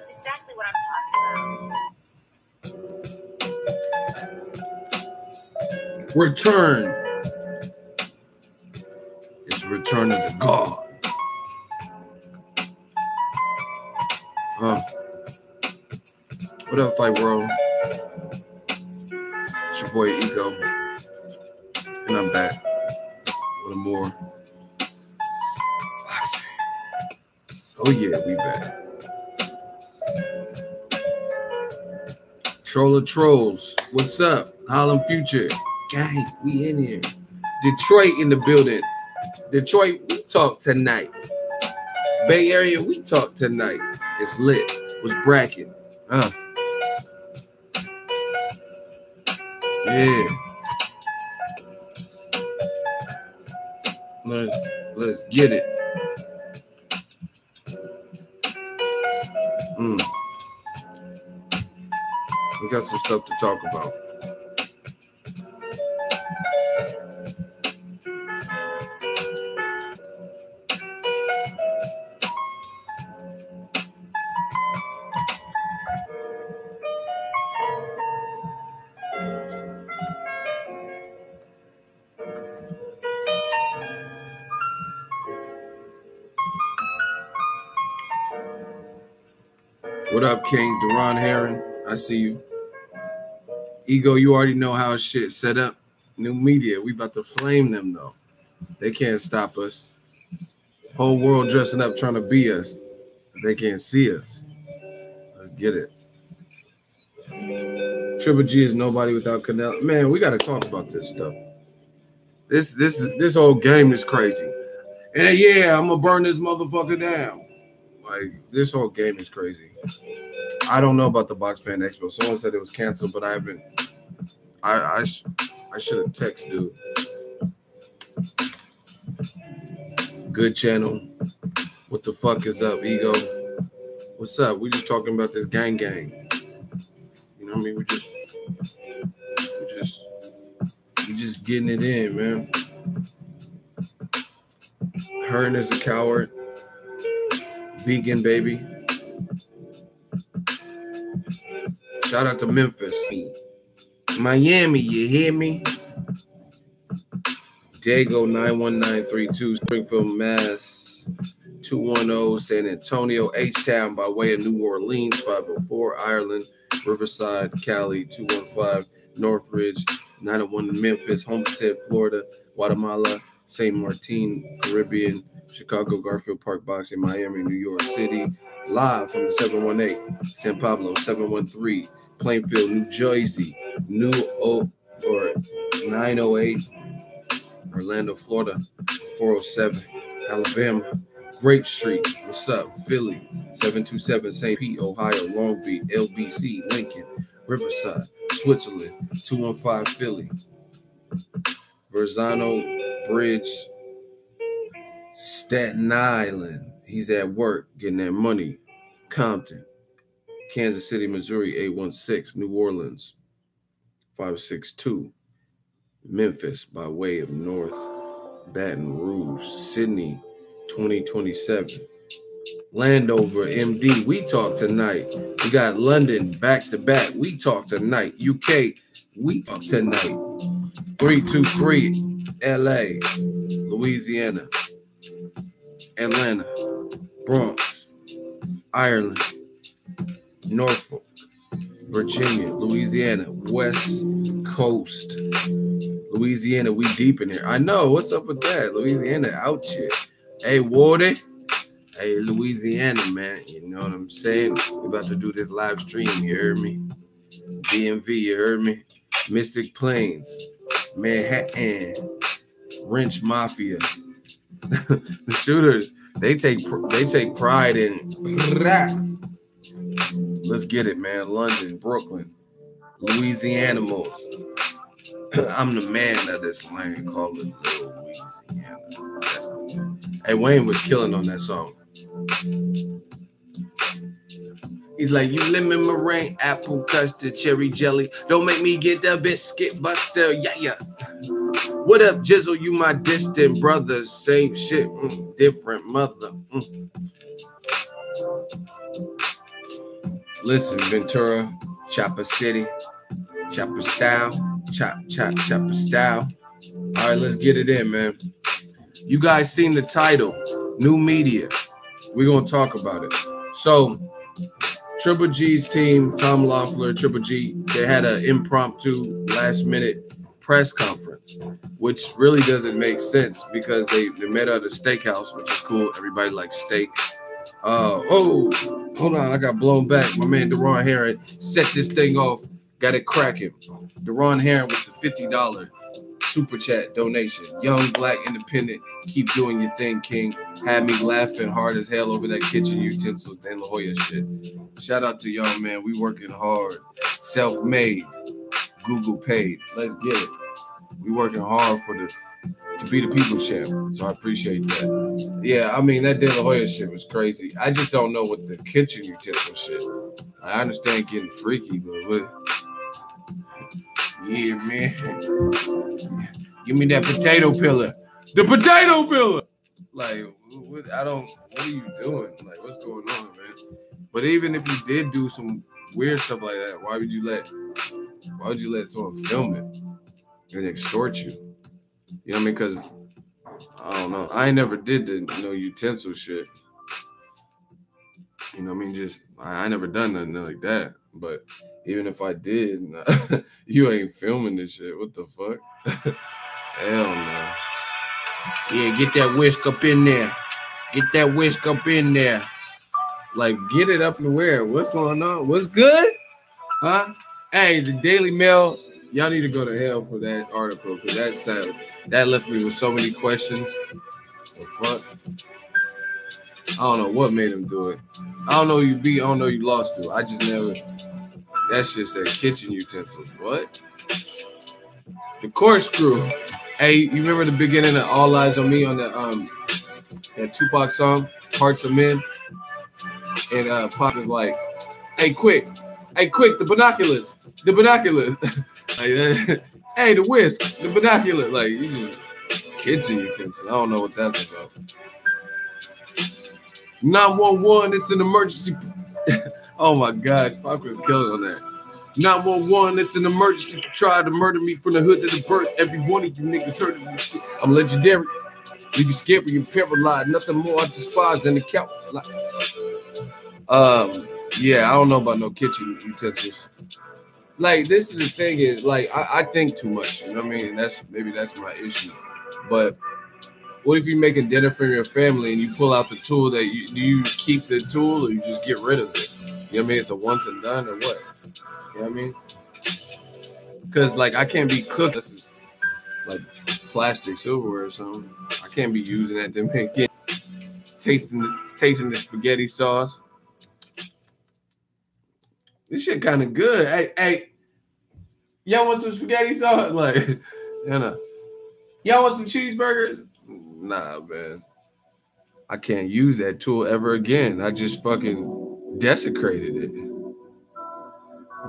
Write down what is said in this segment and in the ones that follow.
That's exactly what I'm talking about. Return. It's the return of the God. What up, Fight World? It's your boy Ego, and I'm back with more. Oh yeah, we back. Troll of Trolls, what's up? Harlem Future, gang, we in here. Detroit in the building. Detroit, we talk tonight. Bay Area, we talk tonight. It's lit. What's bracket? Yeah. Let's get it. We got some stuff to talk about. What up, King? Deron Heron, I see you. Ego, you already know how shit set up. New media, we about to flame them, though. They can't stop us. Whole world dressing up trying to be us. They can't see us. Let's get it. Triple G is nobody without Canelo. Man, we got to talk about this stuff. This whole game is crazy. And yeah, I'm going to burn this motherfucker down. Like, this whole game is crazy. I don't know about the Box Fan Expo. Someone said it was canceled, but I haven't. I should have texted dude. Good channel. What the fuck is up, Ego? What's up? We just talking about this gang. You know what I mean? We just getting it in, man. Hearn is a coward. Vegan, baby. Shout out to Memphis. Miami, you hear me? Dago 91932, Springfield, Mass. 210, San Antonio, H-Town by way of New Orleans, 504, Ireland, Riverside, Cali, 215, Northridge, 901, Memphis, Homestead, Florida, Guatemala, St. Martin, Caribbean, Chicago, Garfield Park Boxing, Miami, New York City, live from the 718, San Pablo, 713, Plainfield, New Jersey, 908, Orlando, Florida, 407, Alabama, Great Street, what's up, Philly, 727, St. Pete, Ohio, Long Beach, LBC, Lincoln, Riverside, Switzerland, 215, Philly, Verzano Bridge, Staten Island, he's at work getting that money, Compton, Kansas City, Missouri, 816, New Orleans, 562, Memphis by way of North Baton Rouge, Sydney, 2027, Landover, MD, we talk tonight. We got London back to back, we talk tonight. UK, we talk tonight. 323, LA, Louisiana, Atlanta, Bronx, Ireland, Norfolk, Virginia, Louisiana, West Coast, Louisiana, we deep in here. I know, what's up with that? Louisiana out here. Hey, Wardy. Hey, Louisiana, man. You know what I'm saying? We about to do this live stream, you heard me? DMV, you heard me? Mystic Plains, Manhattan, Wrench Mafia. The shooters, they take pride in. Let's get it, man. London, Brooklyn, Louisiana most. I'm the man of this land called Louisiana. Hey, Wayne was killing on that song. He's like, you lemon meringue, apple custard, cherry jelly. Don't make me get the biscuit buster. Yeah. What up, Jizzle? You my distant brother. Same shit, different mother. Listen, Ventura, Chopper City, Chopper Style, Chopper Style. All right, let's get it in, man. You guys seen the title, New Media. We're going to talk about it. So, Triple G's team, Tom Loeffler, Triple G, they had an impromptu last-minute press conference, which really doesn't make sense because they met at a steakhouse, which is cool. Everybody likes steak. Hold on, I got blown back. My man Deron Herring set this thing off, got it cracking. Deron Herring with the $50 super chat donation. Young, black, independent. Keep doing your thing, King. Had me laughing hard as hell over that kitchen utensils and La Jolla shit. Shout out to y'all, man. We working hard. Self-made. Google paid. Let's get it. We working hard to be the people's champ. So I appreciate that. Yeah, I mean, that De La Jolla shit was crazy. I just don't know what the kitchen utensil shit. I understand getting freaky, but yeah, man. Give me that potato pillar. The potato pillar. Like, what are you doing? Like, what's going on, man? But even if you did do some weird stuff like that, why would you let someone film it and extort you? You know what I mean? Because I don't know. I ain't never did the utensil shit. You know what I mean? Just I never done nothing like that. But even if I did, you ain't filming this shit. What the fuck? Hell no. Yeah, get that whisk up in there. Get that whisk up in there. Like, get it up and where? What's going on? What's good? Huh? Hey, the Daily Mail, y'all need to go to hell for that article because that left me with so many questions. The fuck? I don't know what made him do it. I don't know you beat. I don't know you lost to. I just never. That shit said kitchen utensils. What? The corkscrew. Hey, you remember the beginning of All Eyes on Me on that Tupac song, Hearts of Men? And Pac is like, hey, quick, the binoculars. Like, hey, the whisk, the binoculars. Like, you just kitchen utensils. I don't know what that's about. 911, it's an emergency. Oh my God, Pac was killing on that. 911, it's an emergency. Tried to murder me from the hood to the birth. Every one of you niggas heard of me shit. I'm legendary. Leave you scared when you're paralyzed. Nothing more I despise than the couch. Yeah, I don't know about no kitchen utensils. Like, this is the thing is, like, I think too much. You know what I mean? That's my issue. But what if you're making dinner for your family and you pull out the tool do you keep the tool or you just get rid of it? You know what I mean? It's a once and done or what? You know what I mean? Because, like, I can't be cooking. This is like plastic silverware or something. I can't be using that to make it. Tasting the spaghetti sauce. This shit kind of good. Hey, y'all want some spaghetti sauce? Like, you know, y'all want some cheeseburgers? Nah, man. I can't use that tool ever again. I just fucking desecrated it.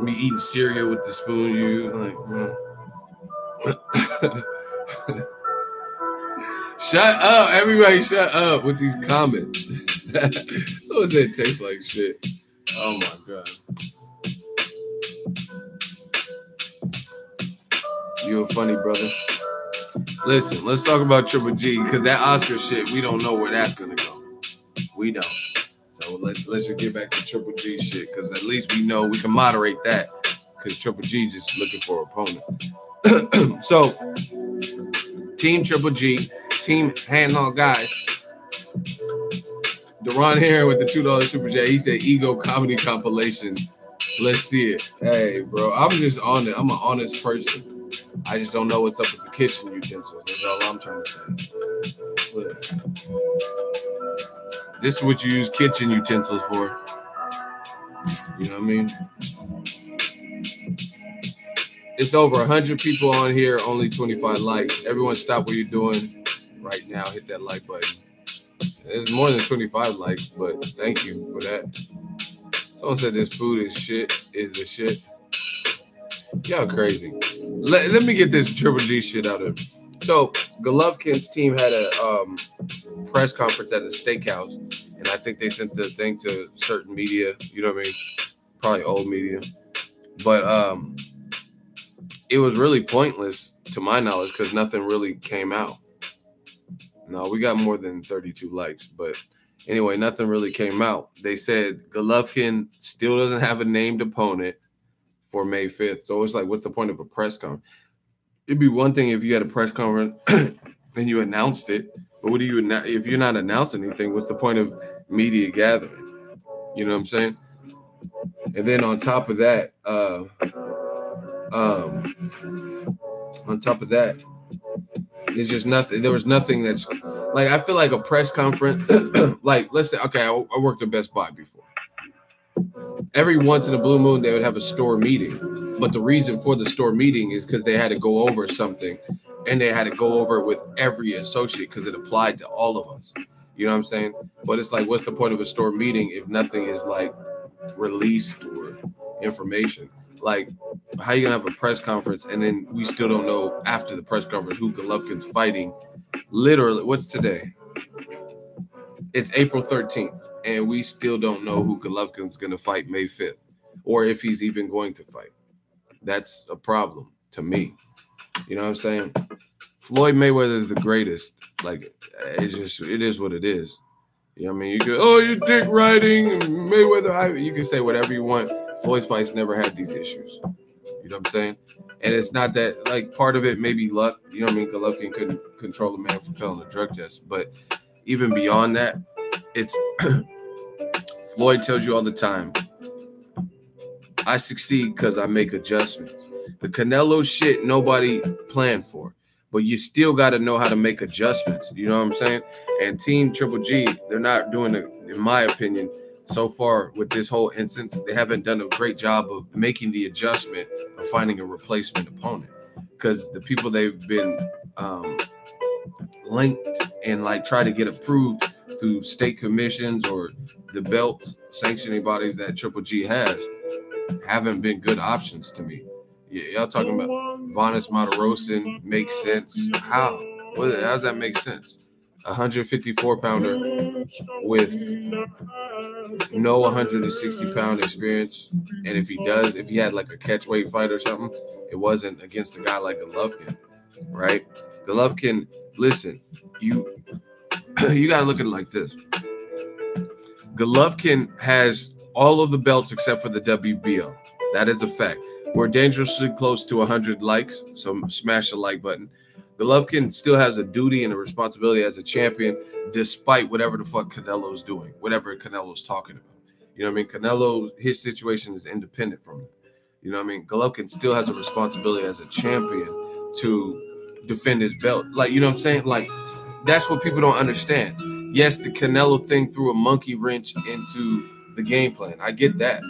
Me eating cereal with the spoon you like. Shut up, everybody! Shut up with these comments. Someone said it tastes like shit. Oh my God. You a funny brother. Listen, let's talk about Triple G because that Oscar shit, we don't know where that's gonna go. We don't. So let's just get back to Triple G shit because at least we know we can moderate that because Triple G just looking for an opponent. So, Team Triple G, Team Handlaw guys. Deron Herring with the $2 Super Chat. He said ego comedy compilation. Let's see it. Hey, bro, I'm just on it. I'm an honest person. I just don't know what's up with the kitchen utensils. That's all I'm trying to say. Listen. This is what you use kitchen utensils for. You know what I mean? It's over 100 people on here, only 25 likes. Everyone stop what you're doing right now. Hit that like button. There's more than 25 likes, but thank you for that. Someone said this food is the shit. Y'all crazy. Let me get this Triple G shit out of it. So, Golovkin's team had a press conference at a steakhouse, and I think they sent the thing to certain media, you know what I mean? probably old media. But it was really pointless to my knowledge because nothing really came out. No, we got more than 32 likes, but anyway, nothing really came out. They said Golovkin still doesn't have a named opponent for May 5th. So it's like, what's the point of a press conference? It'd be one thing if you had a press conference and you announced it, but what do you if you're not announcing anything? What's the point of media gathering? You know what I'm saying? And then on top of that, there's just nothing. There was nothing that's like, I feel like a press conference. Like, let's say, okay, I worked at Best Buy before. Every once in a blue moon, they would have a store meeting. But the reason for the store meeting is because they had to go over something, and they had to go over it with every associate because it applied to all of us. You know what I'm saying? But it's like, what's the point of a store meeting if nothing is like released or information? Like, how you gonna have a press conference and then we still don't know after the press conference who Golovkin's fighting? Literally, what's today? It's April 13th, and we still don't know who Golovkin's gonna fight May 5th, or if he's even going to fight. That's a problem to me. You know what I'm saying? Floyd Mayweather is the greatest. Like, it is what it is. You know what I mean? You could, you dick riding, Mayweather. You can say whatever you want. Floyd's fights never had these issues. You know what I'm saying? And it's not that, like, part of it may be luck. You know what I mean? Golovkin couldn't control a man from failing a drug test. But even beyond that, it's Floyd tells you all the time, I succeed because I make adjustments. The Canelo shit nobody planned for, but you still got to know how to make adjustments. You know what I'm saying? And Team Triple G, they're not doing it, in my opinion, so far with this whole instance. They haven't done a great job of making the adjustment of finding a replacement opponent, because the people they've been linked and like try to get approved through state commissions or the belt sanctioning bodies that Triple G has haven't been good options to me. Y'all talking about Vanis Matarosin makes sense. How? How does that make sense? 154 pounder with no 160 pound experience. And if he had like a catch weight fight or something, it wasn't against a guy like Golovkin, right? Golovkin, listen, you got to look at it like this. Golovkin has all of the belts except for the WBO. That is a fact. We're dangerously close to 100 likes, so smash the like button. Golovkin still has a duty and a responsibility as a champion, despite whatever the fuck Canelo's doing, whatever Canelo's talking about. You know what I mean? Canelo, his situation is independent from him. You know what I mean? Golovkin still has a responsibility as a champion to defend his belt. Like, you know what I'm saying? Like, that's what people don't understand. Yes, the Canelo thing threw a monkey wrench into the game plan. I get that.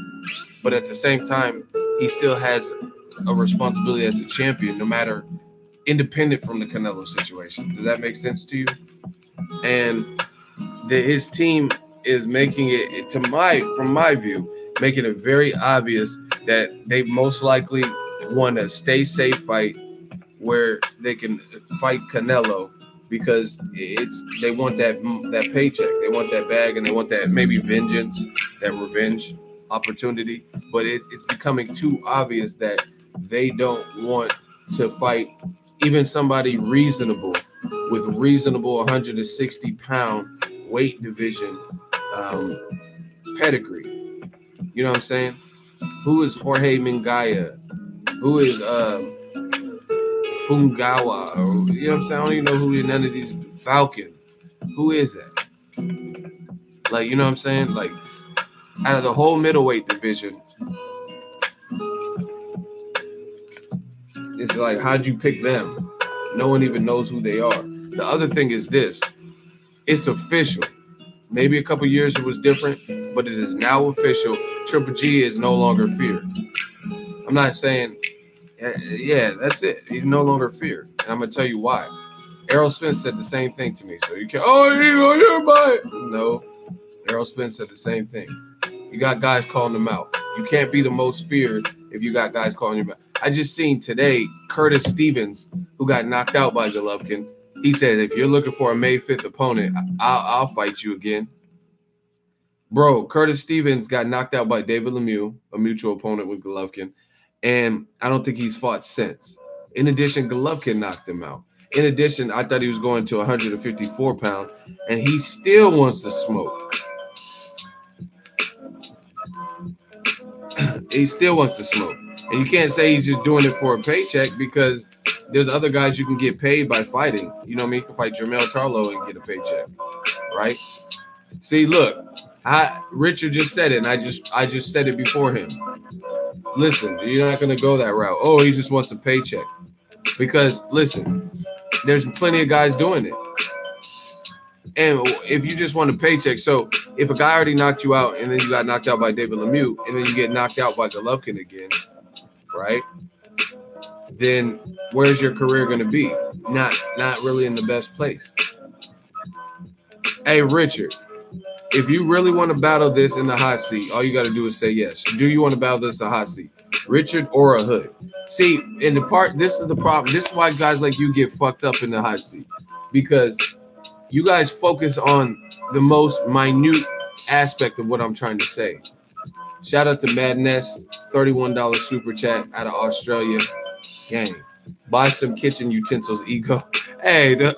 But at the same time, he still has a responsibility as a champion, no matter, independent from the Canelo situation. Does that make sense to you? And his team is making it, from my view, making it very obvious that they most likely want a stay safe fight where they can fight Canelo, because they want that paycheck, they want that bag, and they want that maybe vengeance, that revenge opportunity. But it's becoming too obvious that they don't want to fight even somebody reasonable with reasonable 160 pound weight division pedigree. You know what I'm saying? Who is Jorge Mingaya? Who is Fungawa? Or, you know what I'm saying? I don't even know who none of these. Falcon. Who is that? Like, you know what I'm saying? Like, out of the whole middleweight division, it's like, how'd you pick them? No one even knows who they are. The other thing is this. It's official. Maybe a couple years it was different, but it is now official. Triple G is no longer feared. I'm not saying, yeah, that's it. He's no longer feared. And I'm going to tell you why. Errol Spence said the same thing to me. So you can't, you're by it. No. Errol Spence said the same thing. You got guys calling him out. You can't be the most feared if you got guys calling you out. I just seen today Curtis Stevens, who got knocked out by Golovkin. He said, if you're looking for a May 5th opponent, I'll fight you again. Bro, Curtis Stevens got knocked out by David Lemieux, a mutual opponent with Golovkin, and I don't think he's fought since. In addition, Golovkin knocked him out. In addition, I thought he was going to 154 pounds, and he still wants to smoke. He still wants to smoke. And you can't say he's just doing it for a paycheck because there's other guys you can get paid by fighting. You know what I mean? You can fight Jermell Charlo and get a paycheck, right? See, look, Richard just said it, and I just said it before him. Listen, you're not going to go that route. Oh, he just wants a paycheck. Because, listen, there's plenty of guys doing it. And if you just want a paycheck, so if a guy already knocked you out and then you got knocked out by David Lemieux and then you get knocked out by Golovkin again, right? Then where's your career going to be? Not really in the best place. Hey, Richard, if you really want to battle this in the hot seat, all you got to do is say yes. Do you want to battle this in the hot seat? Richard or a Hood? See, in the part, this is the problem. This is why guys like you get fucked up in the hot seat. Because you guys focus on the most minute aspect of what I'm trying to say. Shout out to Madness, $31 super chat out of Australia. Gang, buy some kitchen utensils, Ego. Hey,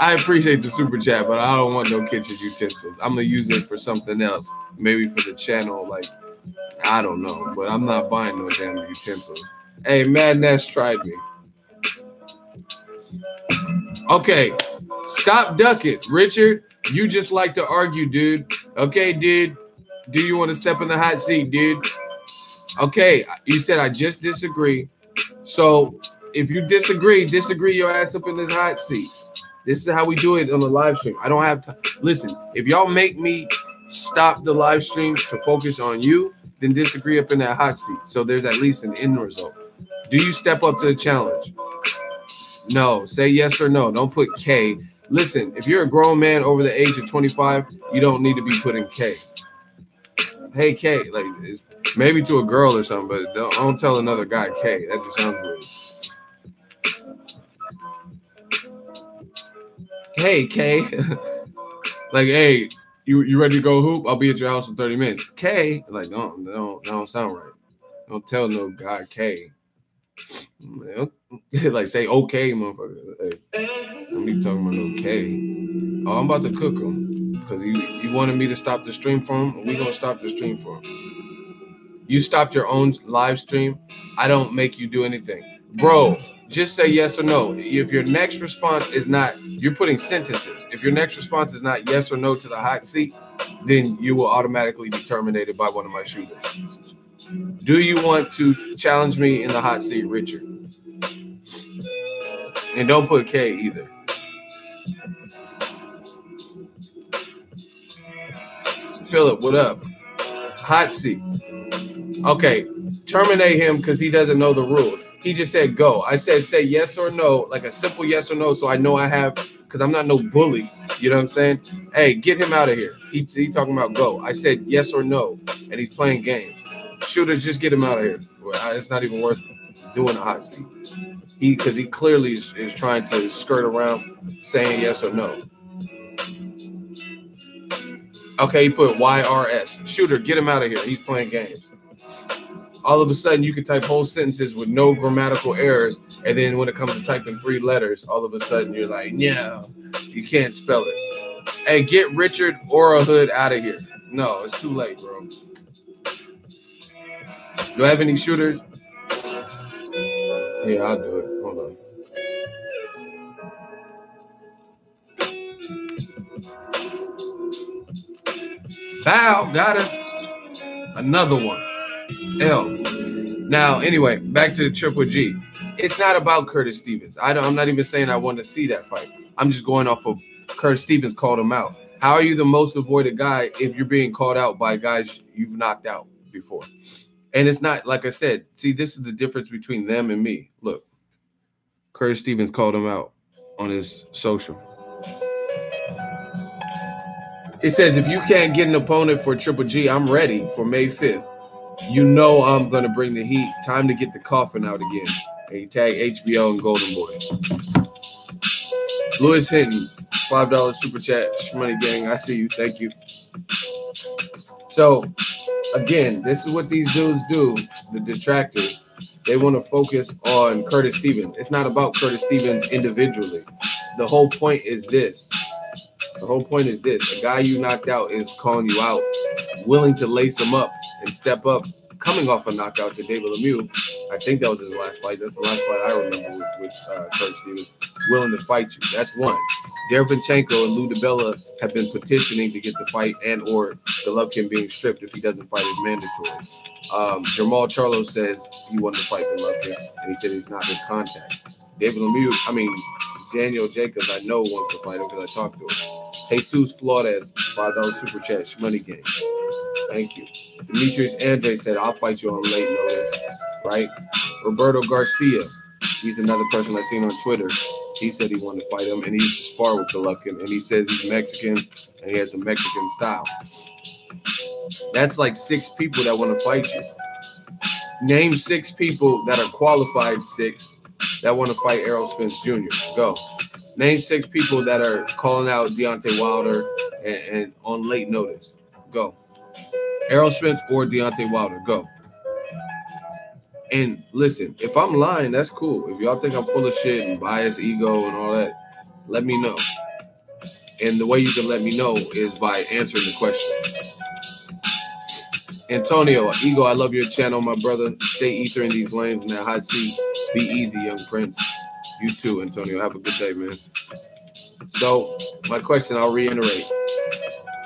I appreciate the super chat, but I don't want no kitchen utensils. I'm going to use it for something else. Maybe for the channel, like, I don't know. But I'm not buying no damn utensils. Hey, Madness tried me. Okay, stop ducking. Richard, you just like to argue, dude. Okay, dude. Do you want to step in the hot seat, dude? Okay, you said I just disagree. So if you disagree your ass up in this hot seat. This is how we do it on the live stream. I don't have to listen. If y'all make me stop the live stream to focus on you, then disagree up in that hot seat. So there's at least an end result. Do you step up to the challenge? No. Say yes or no. Don't put K. Listen, if you're a grown man over the age of 25, you don't need to be putting K. Hey, K. Like, maybe to a girl or something, but don't tell another guy K. That just sounds weird. Hey, K. Like, hey, you ready to go hoop? I'll be at your house in 30 minutes. K. Like, don't sound right. Don't tell no guy K. Like, say okay, motherfucker. Hey, don't be talking about no K. Oh, I'm about to cook him because you wanted me to stop the stream for him. We're gonna stop the stream for him. You stopped your own live stream. I don't make you do anything, bro. Just say yes or no. If your next response is not, you're putting sentences. If your next response is not yes or no to the hot seat, then you will automatically be terminated by one of my shooters. Do you want to challenge me in the hot seat, Richard? And don't put K either. Philip, what up? Hot seat. Okay, terminate him because he doesn't know the rule. He just said go. I said say yes or no, like a simple yes or no, so I know I have, because I'm not no bully. You know what I'm saying? Hey, get him out of here. He talking about go. I said yes or no, and he's playing games. Shooters, just get him out of here. It's not even worth doing a hot seat. Because he clearly is trying to skirt around saying yes or no. Okay, he put YRS. Shooter, get him out of here. He's playing games. All of a sudden, you can type whole sentences with no grammatical errors, and then when it comes to typing 3 letters, all of a sudden you're like, no, you can't spell it. Hey, get Richard or a Hood out of here. No, it's too late, bro. Do I have any shooters? Yeah, I'll do it. Hold on. Bow, got it. Another one. L. Now, anyway, back to Triple G. It's not about Curtis Stevens. I'm not even saying I want to see that fight. I'm just going off of Curtis Stevens called him out. How are you the most avoided guy if you're being called out by guys you've knocked out before? And it's not, like I said, see, this is the difference between them and me. Look, Curtis Stevens called him out on his social. It says, if you can't get an opponent for Triple G, I'm ready for May 5th. You know I'm going to bring the heat. Time to get the coffin out again. And you tag HBO and Golden Boy. Lewis Hinton, $5 super chat. Money gang, I see you. Thank you. So again, this is what these dudes do, the detractors. They want to focus on Curtis Stevens. It's not about Curtis Stevens individually. The whole point is this. The whole point is this. A guy you knocked out is calling you out, willing to lace him up and step up, coming off a knockout to David Lemieux. I think that was his last fight. That's the last fight I remember with Curtis Stevens. Willing to fight you. That's one. Derevyanchenko and Lou DiBella have been petitioning to get the fight and or Golovkin being stripped if he doesn't fight is mandatory. Jamal Charlo says he wanted to fight Golovkin, and he said he's not in contact. Daniel Jacobs, I know wants to fight him because I talked to him. Jesus Flores, $5 super chat, money game. Thank you. Demetrius Andre said, I'll fight you on late notice, right? Roberto Garcia, he's another person I seen on Twitter. He said he wanted to fight him, and he used to spar with Golovkin, and he says he's Mexican, and he has a Mexican style. That's like 6 people that want to fight you. Name 6 people that are qualified 6 that want to fight Errol Spence Jr. Go. Name 6 people that are calling out Deontay Wilder and on late notice. Go. Errol Spence or Deontay Wilder. Go. And listen, if I'm lying, that's cool. If y'all think I'm full of shit and bias, ego, and all that, let me know. And the way you can let me know is by answering the question. Antonio, Ego, I love your channel, my brother. Stay ether in these lanes in that hot seat. Be easy, young prince. You too, Antonio. Have a good day, man. So, my question, I'll reiterate,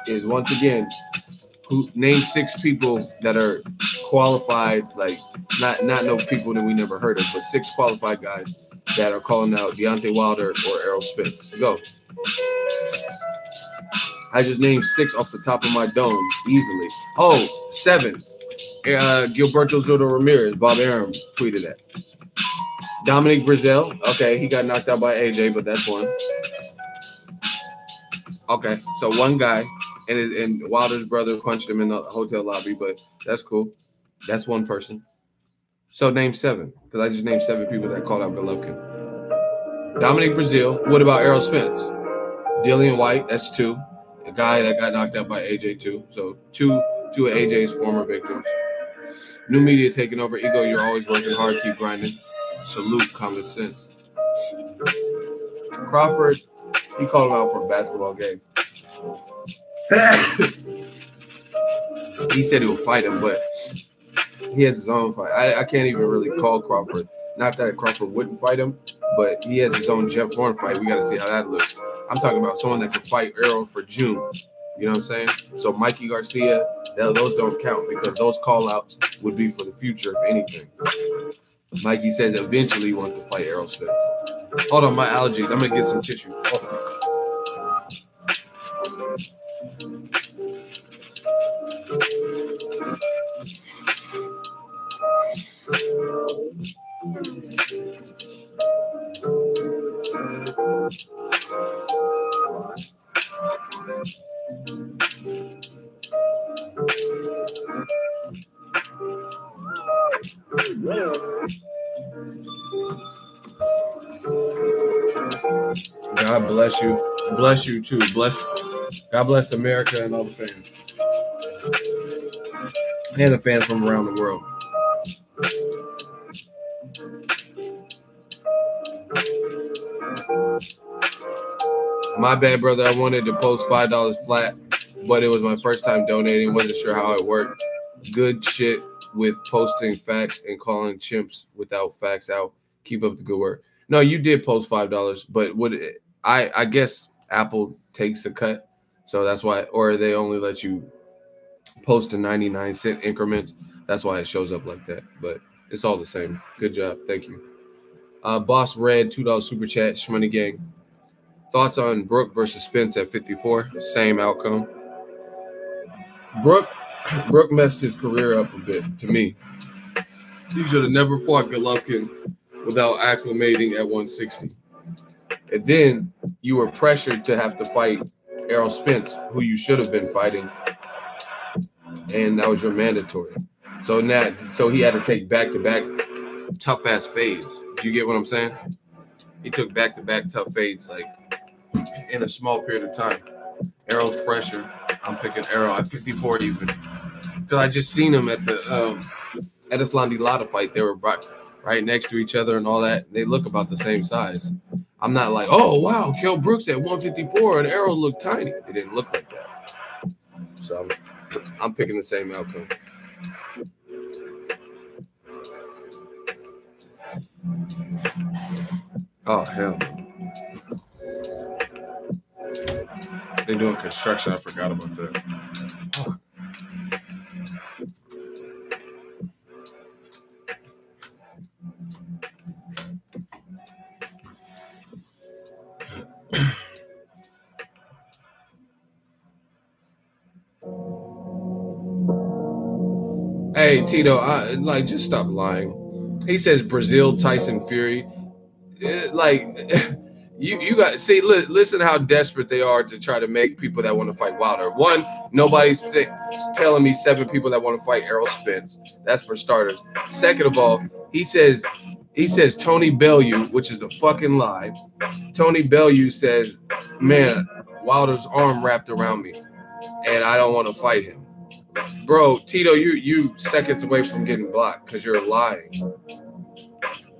is once again, name 6 people that are qualified, like not no people that we never heard of, but 6 qualified guys that are calling out Deontay Wilder or Errol Spence. Go. I just named 6 off the top of my dome easily. Oh, 7. Gilberto Soto Ramirez. Bob Arum tweeted that. Dominic Breazeale. Okay, he got knocked out by AJ, but that's one. Okay, so one guy, and Wilder's brother punched him in the hotel lobby, but that's cool. That's one person. So name 7, because I just named 7 people that called out Golovkin. Dominic Breazeale. What about Errol Spence? Dillian White. That's 2. A guy that got knocked out by AJ too. So two of AJ's former victims. New media taking over. Ego, you're always working hard. Keep grinding. Salute, common sense. Crawford, he called him out for a basketball game. He said he would fight him, but he has his own fight. I can't even really call Crawford. Not that Crawford wouldn't fight him, but he has his own Jeff Horn fight. We got to see how that looks. I'm talking about someone that could fight Errol for June. You know what I'm saying? So Mikey Garcia, those don't count because those call-outs would be for the future, if anything. Mikey says eventually he wants to fight Errol Spence. Hold on, my allergies. I'm going to get some tissue. Hold on. God bless you. Bless you too. God bless America and all the fans. And the fans from around the world. My bad, brother. I wanted to post $5 flat, but it was my first time donating. Wasn't sure how it worked. Good shit with posting facts and calling chimps without facts out. Keep up the good work. No, you did post $5, but I guess Apple takes a cut, so that's why, or they only let you post in 99-cent increments. That's why it shows up like that. But it's all the same. Good job. Thank you. Boss Red, $2 super chat. Shmoney Gang. Thoughts on Brook versus Spence at 54? Same outcome. Brook messed his career up a bit, to me. He should have never fought Golovkin without acclimating at 160. And then you were pressured to have to fight Errol Spence, who you should have been fighting, and that was your mandatory. So he had to take back-to-back tough-ass fades. Do you get what I'm saying? He took back-to-back tough fades, like, in a small period of time. Errol's fresher. I'm picking Errol at 54 even. because I just seen him at the Edisland Lada fight. They were right next to each other and all that. They look about the same size. I'm not like, oh wow, Kell Brooks at 154 and Errol looked tiny. It didn't look like that. So I'm picking the same outcome. Oh hell. They're doing construction. I forgot about that. Oh. Hey Tito, just stop lying. He says Brazil, Tyson Fury. You got see. Listen how desperate they are to try to make people that want to fight Wilder. One, nobody's telling me 7 people that want to fight Errol Spence. That's for starters. Second of all, he says Tony Bellew, which is a fucking lie. Tony Bellew says, man, Wilder's arm wrapped around me, and I don't want to fight him. Bro, Tito, you seconds away from getting blocked because you're lying.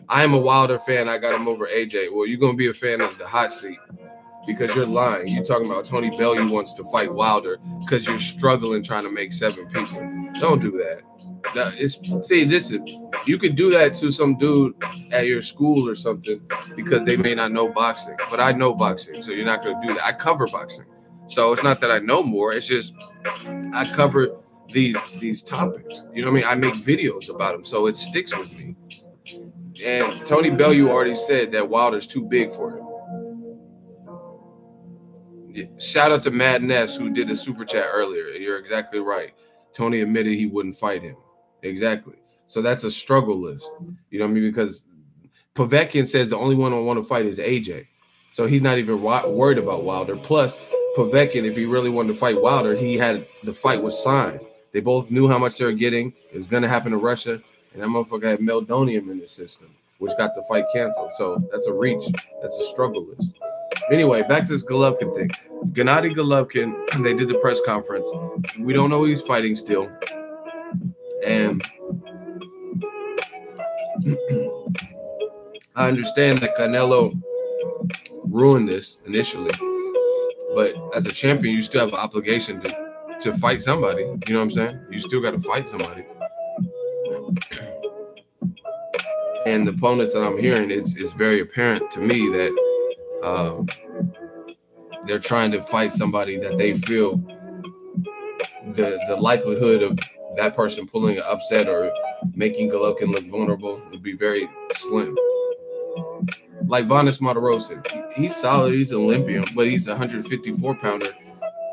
I am a Wilder fan. I got him over AJ. Well, you're going to be a fan of the hot seat because you're lying. You're talking about Tony Bellew wants to fight Wilder because you're struggling trying to make 7 people. Don't do that. You could do that to some dude at your school or something because they may not know boxing. But I know boxing, so you're not going to do that. I cover boxing. So it's not that I know more. It's just I cover these topics. You know what I mean? I make videos about them, so it sticks with me. And Tony Bellew already said that Wilder's too big for him. Yeah. Shout out to Mad Ness who did a super chat earlier. You're exactly right. Tony admitted he wouldn't fight him. Exactly. So that's a struggle list. You know what I mean? Because Povetkin says the only one I want to fight is AJ. So he's not even worried about Wilder. Plus, Povetkin, if he really wanted to fight Wilder, the fight was signed. They both knew how much they were getting. It was going to happen to Russia. And that motherfucker had meldonium in the system, which got the fight canceled. So that's a reach. That's a struggle list. Anyway, back to this Golovkin thing. Gennady Golovkin, they did the press conference. We don't know who he's fighting still. And I understand that Canelo ruined this initially. But as a champion, you still have an obligation to fight somebody. You know what I'm saying? You still got to fight somebody. And the opponents that I'm hearing, it's very apparent to me that they're trying to fight somebody that they feel the likelihood of that person pulling an upset or making Golovkin look vulnerable would be very slim. Like Vanes Martirosyan, he's solid, he's an Olympian, but he's a 154-pounder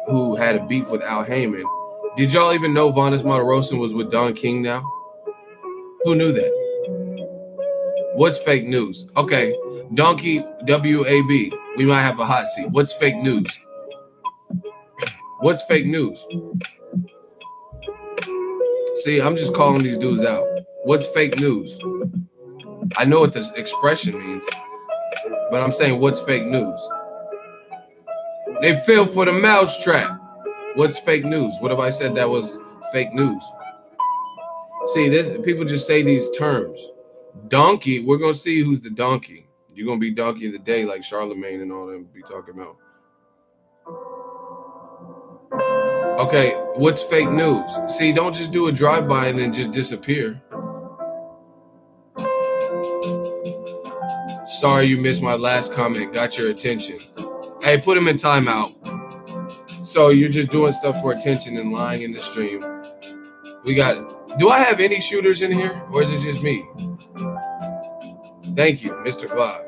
who had a beef with Al Heyman. Did y'all even know Vanes Martirosyan was with Don King now? Who knew that? What's fake news? Okay, Donkey WAB. We might have a hot seat. What's fake news? What's fake news? See, I'm just calling these dudes out. What's fake news? I know what this expression means, but I'm saying what's fake news? They fell for the mousetrap. What's fake news? What if I said that was fake news? See, people just say these terms. Donkey, we're going to see who's the donkey. You're going to be donkey of the day like Charlemagne and all them be talking about. Okay, what's fake news? See, don't just do a drive-by and then just disappear. Sorry you missed my last comment. Got your attention. Hey, put him in timeout. So you're just doing stuff for attention and lying in the stream. Do I have any shooters in here? Or is it just me? Thank you, Mr. Glock.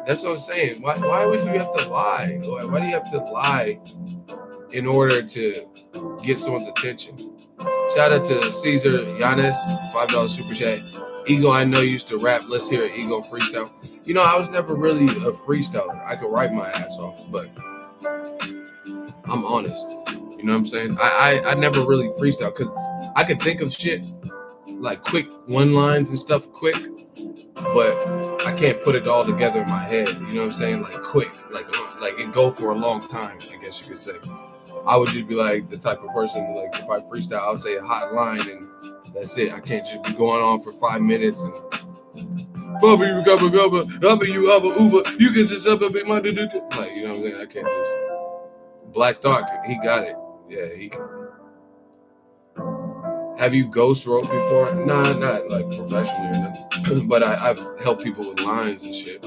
That's what I'm saying. Why would you have to lie? Why do you have to lie in order to get someone's attention? Shout out to Caesar Giannis, $5 super chat. Ego, I know used to rap. Let's hear it. Ego freestyle. You know, I was never really a freestyler. I could write my ass off, but I'm honest. You know what I'm saying? I never really freestyle because I could think of shit like quick one-lines and stuff quick, but I can't put it all together in my head. You know what I'm saying? Like quick, like it go for a long time, I guess you could say. I would just be like the type of person, like if I freestyle, I'll say a hot line and that's it. I can't just be going on for 5 minutes and Bubba, you gubba gubba, Ubba, you Ubba Uber, you can just up a big man, like, you know what I'm saying? I can't just. Black Thought, he got it. Yeah, he can. Have you ghost wrote before? Nah, not like professionally or nothing. But I've helped people with lines and shit.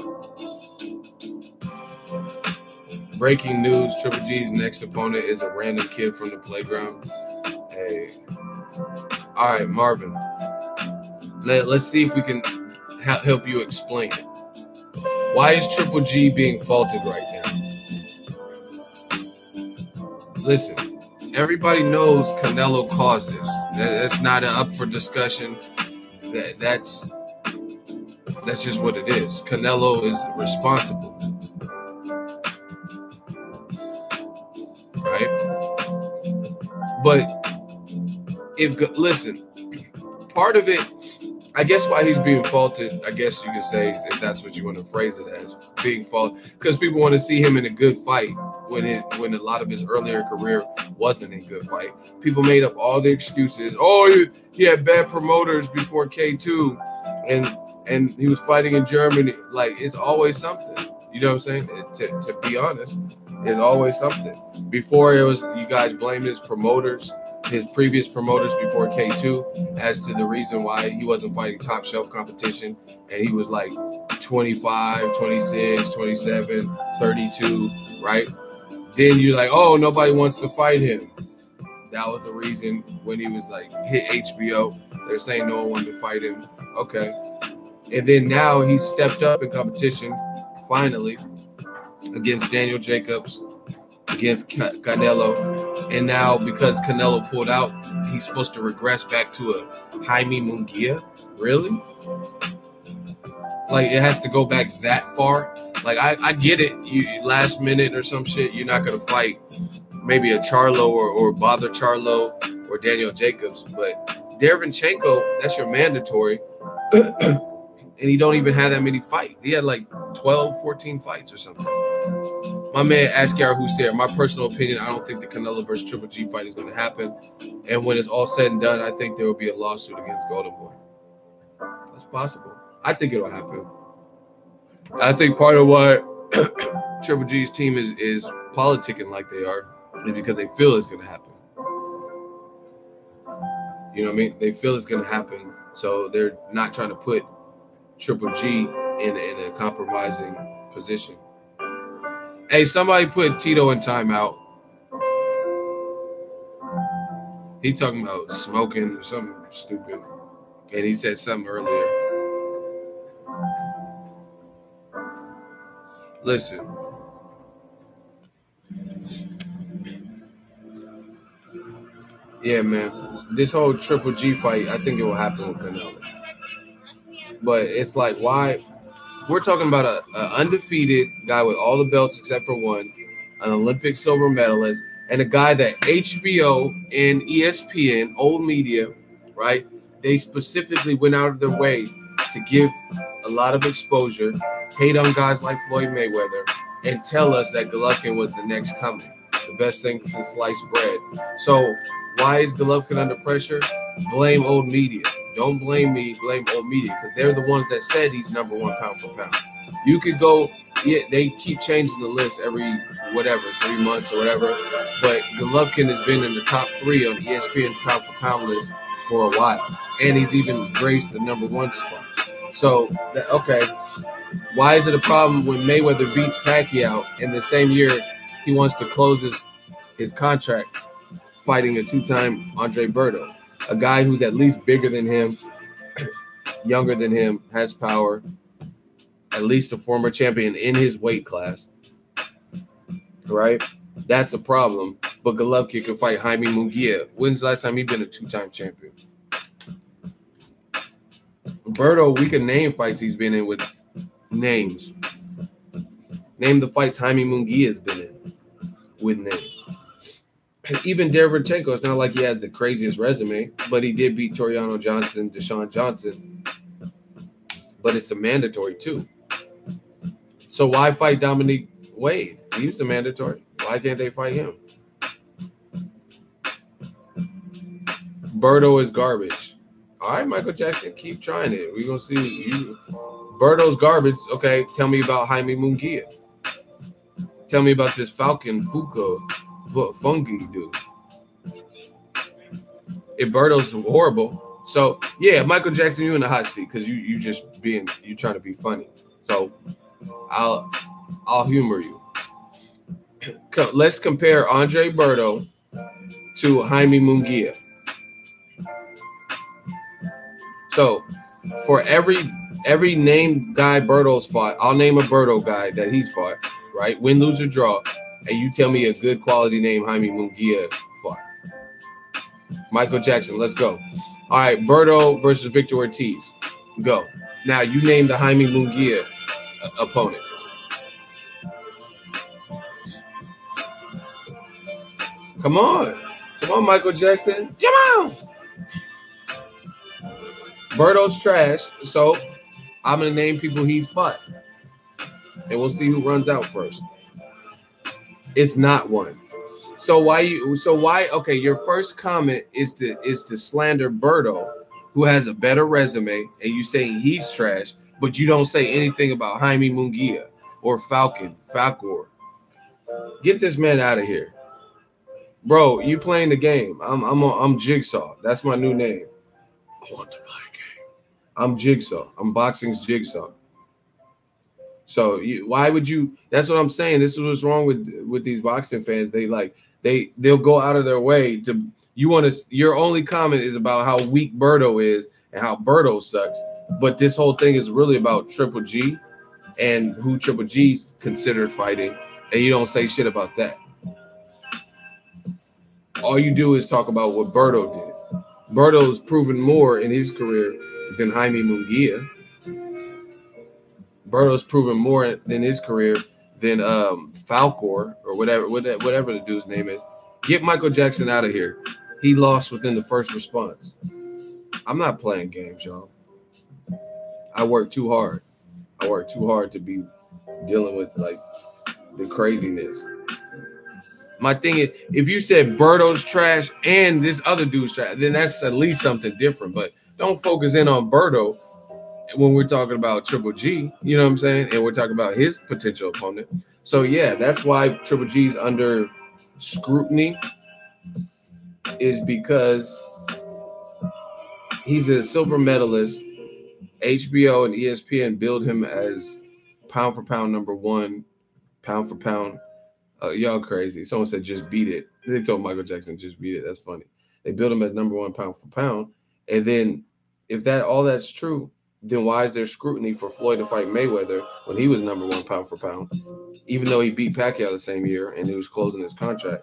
Breaking news: Triple G's next opponent is a random kid from the playground. Hey, all right, Marvin. Let's see if we can help you explain it. Why is Triple G being faulted right now? Listen, everybody knows Canelo caused this. That's not up for discussion. That's just what it is. Canelo is responsible, right? But listen, part of it, I guess why he's being faulted, I guess you could say, if that's what you want to phrase it as, being faulted, because people want to see him in a good fight when a lot of his earlier career wasn't a good fight. People made up all the excuses. Oh, he had bad promoters before K2, and he was fighting in Germany. Like, it's always something. You know what I'm saying? To be honest, it's always something. Before, it was you guys blamed his promoters, his previous promoters before K2, as to the reason why he wasn't fighting top shelf competition, and he was like 25, 26, 27, 32, right? Then you're like, oh, nobody wants to fight him. That was the reason when he was like hit HBO. They're saying no one wanted to fight him. Okay. And then now he stepped up in competition, finally, against Daniel Jacobs, against Canelo. And now because Canelo pulled out, he's supposed to regress back to a Jaime Munguia? Really? Like, it has to go back that far? Like, I get it. You last minute or some shit, you're not going to fight maybe a Charlo or bother Charlo or Daniel Jacobs. But Derevyanchenko, that's your mandatory. And he don't even have that many fights. He had like 12, 14 fights or something. My man Askar Hussein, my personal opinion, I don't think the Canelo versus Triple G fight is going to happen. And when it's all said and done, I think there will be a lawsuit against Golden Boy. That's possible. I think it'll happen. I think part of why Triple G's team is politicking like they are is because they feel it's going to happen. You know what I mean? They feel it's going to happen. So they're not trying to put Triple G in a compromising position. Hey, somebody put Tito in timeout. He talking about smoking or something stupid. And he said something earlier. Listen. Yeah, man. This whole Triple G fight, I think it will happen with Canelo. But it's like, why? We're talking about an undefeated guy with all the belts except for one, an Olympic silver medalist, and a guy that HBO and ESPN, old media, right? They specifically went out of their way to give a lot of exposure, hate on guys like Floyd Mayweather, and tell us that Golovkin was the next coming, the best thing since sliced bread. So why is Golovkin under pressure? Blame old media. Don't blame me, blame old media, because they're the ones that said he's number one pound for pound. You could go, yeah, they keep changing the list every 3 months or whatever, but Golovkin has been in the top 3 on ESPN pound for pound list for a while, and he's even graced the number 1 spot. So, okay, why is it a problem when Mayweather beats Pacquiao and the same year he wants to close his contract fighting a 2-time Andre Berto? A guy who's at least bigger than him, younger than him, has power, at least a former champion in his weight class, right? That's a problem. But Golovkin can fight Jaime Munguia. When's the last time he's been a 2-time champion? Berto, we can name fights he's been in with names. Name the fights Jaime Munguia has been in with names. Even Derevyanchenko, it's not like he has the craziest resume, but he did beat Toriano Johnson, Deshaun Johnson. But it's a mandatory too. So why fight Dominique Wade? He was a mandatory. Why can't they fight him? Berto is garbage. All right, Michael Jackson, keep trying it. We're gonna see you. Berto's garbage. Okay, tell me about Jaime Munguia. Tell me about this Falcon Fuka Fungi dude. If Berto's horrible, so yeah, Michael Jackson, you in the hot seat because you trying to be funny. So I'll humor you. Let's compare Andre Berto to Jaime Munguia. So for every named guy Berto's fought, I'll name a Berto guy that he's fought, right? Win, lose, or draw, and you tell me a good quality name Jaime Munguia fought. Michael Jackson, let's go. All right, Berto versus Victor Ortiz. Go. Now you name the Jaime Munguia opponent. Come on, Michael Jackson. Come on. Berto's trash, so I'm gonna name people he's fought, and we'll see who runs out first. It's not one. So why? Okay, your first comment is to slander Berto, who has a better resume, and you say he's trash, but you don't say anything about Jaime Munguia or Falcor. Get this man out of here, bro. You playing the game? I'm Jigsaw. That's my new name. I want to play a game. I'm Jigsaw. I'm boxing's Jigsaw. So why would you? That's what I'm saying. This is what's wrong with these boxing fans. They'll go out of their way to. Your only comment is about how weak Berto is and how Berto sucks. But this whole thing is really about Triple G and who Triple G's considered fighting, and you don't say shit about that. All you do is talk about what Berto did. Berto's proven more in his career than Jaime Munguia. Berto's proven more in his career than Falcor or whatever the dude's name is. Get Michael Jackson out of here. He lost within the first response. I'm not playing games, y'all. I work too hard. I work too hard to be dealing with like the craziness. My thing is, if you said Berto's trash and this other dude's trash, then that's at least something different. But don't focus in on Berto when we're talking about Triple G, you know what I'm saying? And we're talking about his potential opponent. So, yeah, that's why Triple G's under scrutiny is because he's a silver medalist. HBO and ESPN build him as pound for pound number one, pound for pound. Y'all crazy. Someone said just beat it. They told Michael Jackson just beat it. That's funny. They build him as number one pound for pound. And then if all that's true, then why is there scrutiny for Floyd to fight Mayweather when he was number one pound for pound? Even though he beat Pacquiao the same year and he was closing his contract,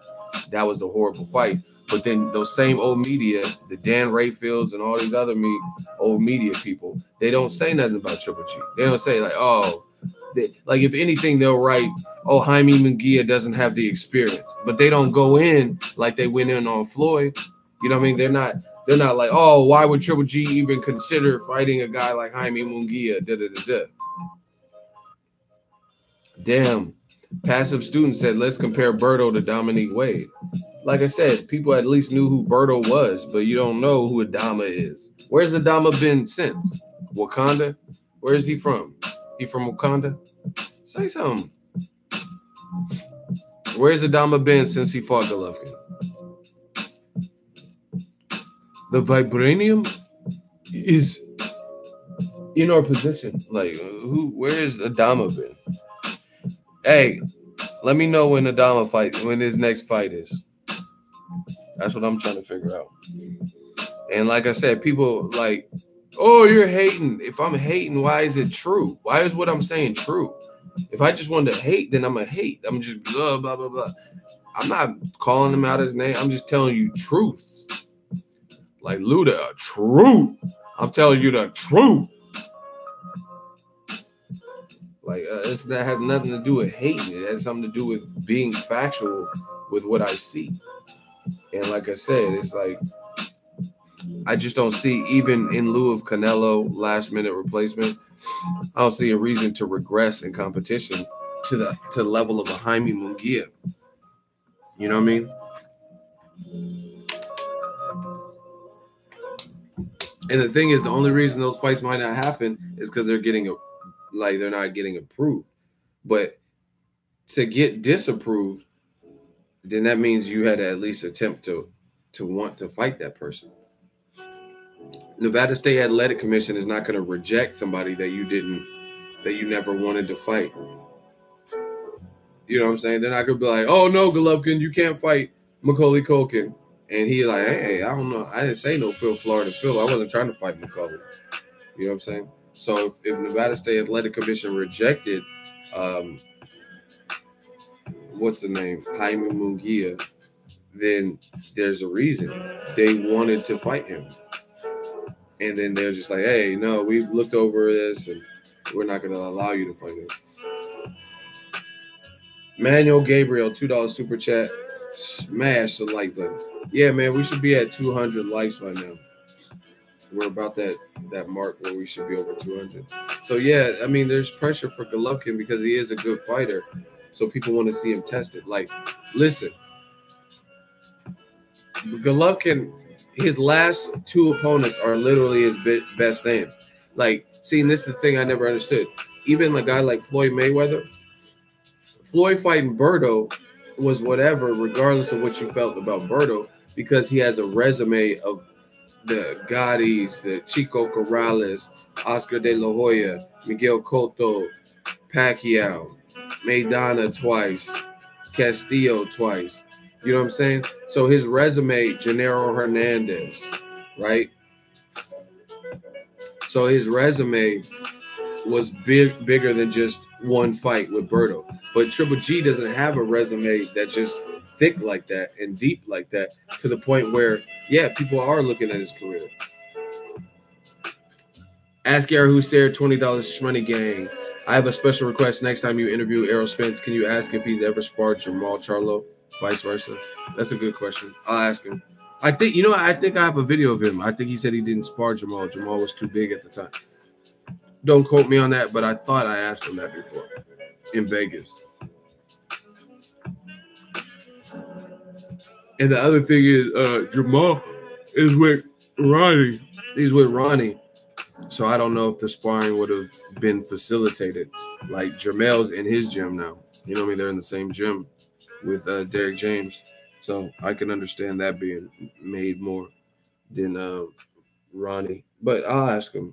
that was a horrible fight. But then those same old media, the Dan Rayfields and all these other old media people, they don't say nothing about Triple G. They don't say like, if anything, they'll write, Jaime Munguia doesn't have the experience. But they don't go in like they went in on Floyd. You know what I mean? They're not like, why would Triple G even consider fighting a guy like Jaime Munguia? Damn. Passive Student said, let's compare Berto to Dominique Wade. Like I said, people at least knew who Berto was, but you don't know who Adama is. Where's Adama been since? Wakanda? Where is he from? He from Wakanda? Say something. Where's Adama been since he fought Golovkin? The vibranium is in our position. Like, where is Adama been? Hey, let me know when when his next fight is. That's what I'm trying to figure out. And like I said, people like, you're hating. If I'm hating, why is it true? Why is what I'm saying true? If I just wanted to hate, then I'm going to hate. I'm just blah, blah, blah, blah. I'm not calling him out his name. I'm just telling you truths. Like Luda, truth. I'm telling you the truth. Like, that has nothing to do with hating. It has something to do with being factual with what I see. And like I said, it's like, I just don't see, even in lieu of Canelo last-minute replacement, I don't see a reason to regress in competition to the level of a Jaime Munguia. You know what I mean? And the thing is, the only reason those fights might not happen is because they're not getting approved. But to get disapproved, then that means you had to at least attempt to want to fight that person. Nevada State Athletic Commission is not going to reject somebody that you never wanted to fight. You know what I'm saying? They're not going to be like, oh no, Golovkin, you can't fight Macaulay Culkin. And he like, hey, I don't know. I didn't say no Florida Phil. I wasn't trying to fight Macaulay. You know what I'm saying? So if Nevada State Athletic Commission rejected, what's the name? Jaime Munguia, then there's a reason. They wanted to fight him. And then they're just like, hey, no, we've looked over this and we're not going to allow you to fight him. Manuel Gabriel, $2 super chat. Smash the like button. Yeah, man, we should be at 200 likes by now. We're about that mark where we should be over 200. So, yeah, I mean, there's pressure for Golovkin because he is a good fighter. So people want to see him tested. Like, listen, Golovkin, his last two opponents are literally his best names. Like, see, this is the thing I never understood. Even a guy like Floyd Mayweather, Floyd fighting Berto was whatever, regardless of what you felt about Berto, because he has a resume of the Gottis, the Chico Corrales, Oscar De La Hoya, Miguel Cotto, Pacquiao, Maidana twice, Castillo twice. You know what I'm saying? So his resume, Gennaro Hernandez, right? So his resume was bigger than just one fight with Berto. But Triple G doesn't have a resume that's just thick like that and deep like that to the point where, yeah, people are looking at his career. Ask Gary Hussein, $20 Shmoney Gang. I have a special request. Next time you interview Errol Spence, can you ask if he's ever sparred Jamal Charlo? Vice versa. That's a good question. I'll ask him. I think I have a video of him. I think he said he didn't spar Jamal. Jamal was too big at the time. Don't quote me on that, but I thought I asked him that before in Vegas. And the other thing is, Jamal is with Ronnie. He's with Ronnie. So I don't know if the sparring would have been facilitated. Like Jermel's in his gym now. You know what I mean? They're in the same gym with Derek James. So I can understand that being made more than Ronnie. But I'll ask him.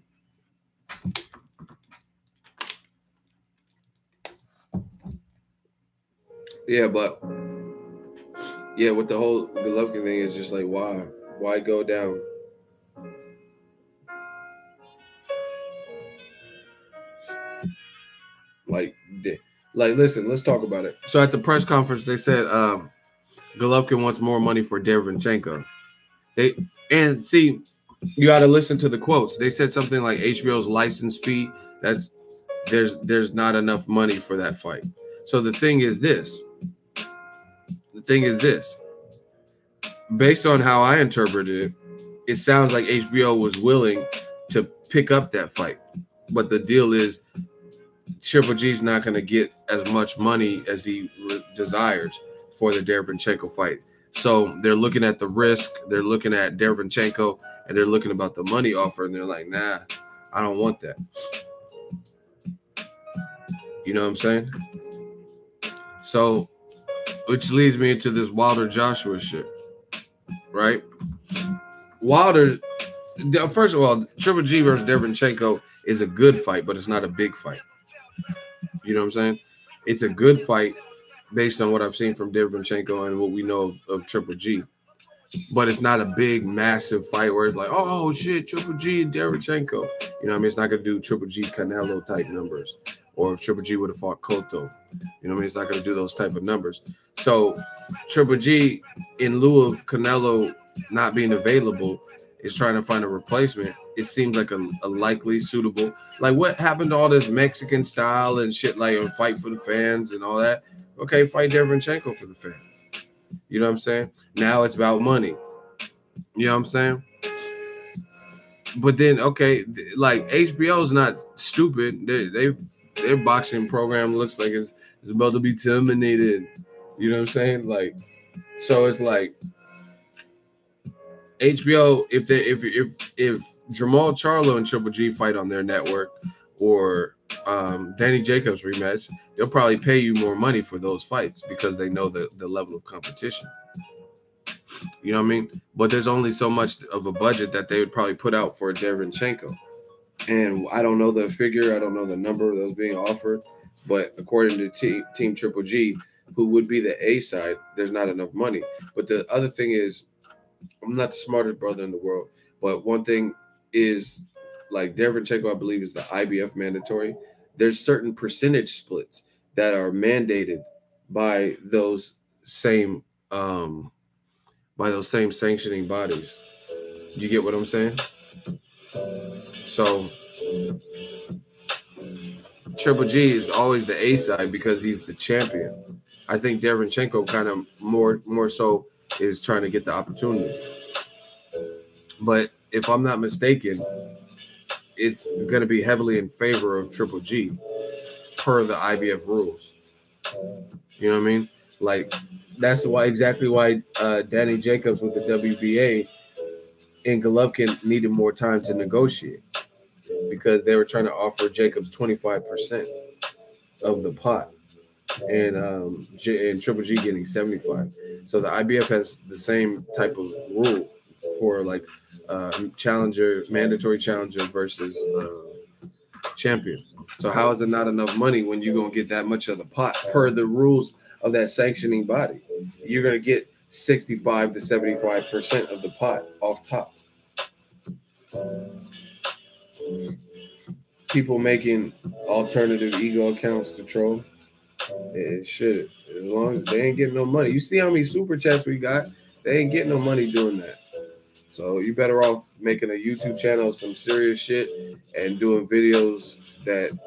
Yeah, but yeah, with the whole Golovkin thing, is just like, why? Why go down? Like, listen, let's talk about it. So at the press conference, they said Golovkin wants more money for Derevyanchenko. And see, you got to listen to the quotes. They said something like HBO's license fee. There's not enough money for that fight. So the thing is this. Based on how I interpreted it, it sounds like HBO was willing to pick up that fight. But the deal is Triple G's not going to get as much money as he desires for the Derevyanchenko fight. So they're looking at the risk, they're looking at Derevyanchenko, and they're looking about the money offer, and they're like, nah, I don't want that. You know what I'm saying? So, which leads me into this Wilder Joshua shit, right? Wilder, first of all, Triple G versus Derevyanchenko is a good fight, but it's not a big fight. You know what I'm saying? It's a good fight based on what I've seen from Derevyanchenko and what we know of Triple G. But it's not a big, massive fight where it's like, oh, shit, Triple G and Derevyanchenko. You know what I mean? It's not going to do Triple G Canelo type numbers. Or if Triple G would have fought Cotto. You know what I mean? It's not going to do those type of numbers. So Triple G, in lieu of Canelo not being available, is trying to find a replacement. It seems like a likely suitable. Like, what happened to all this Mexican style and shit, like a fight for the fans and all that? Okay, fight Derevyanchenko for the fans. You know what I'm saying? Now it's about money. You know what I'm saying? But then, okay, like HBO's not stupid. Their boxing program looks like it's about to be terminated. You know what I'm saying? Like, so it's like HBO, if Jamal Charlo and Triple G fight on their network, or Danny Jacobs rematch, they'll probably pay you more money for those fights because they know the level of competition. You know what I mean? But there's only so much of a budget that they would probably put out for Derevyanchenko. And I don't know the figure, I don't know the number that was being offered, but according to Team Triple G, who would be the A side, there's not enough money. But the other thing is, I'm not the smartest brother in the world, but one thing is, like Derevyanchenko, I believe, is the IBF mandatory. There's certain percentage splits that are mandated by those same sanctioning bodies. You get what I'm saying? So Triple G is always the A side because he's the champion. I think Derevyanchenko kind of more so is trying to get the opportunity. But if I'm not mistaken, it's going to be heavily in favor of Triple G per the IBF rules. You know what I mean? Like, that's exactly why Danny Jacobs with the WBA and Golovkin needed more time to negotiate, because they were trying to offer Jacobs 25% of the pot, and Triple G getting 75. So the IBF has the same type of rule for like mandatory challenger versus champion. So how is it not enough money when you're gonna get that much of the pot per the rules of that sanctioning body? You're gonna get 65 to 75% of the pot off top. People making alternative ego accounts to troll. It should, as long as they ain't getting no money. You see how many super chats we got? They ain't getting no money doing that. So you better off making a YouTube channel, some serious shit, and doing videos that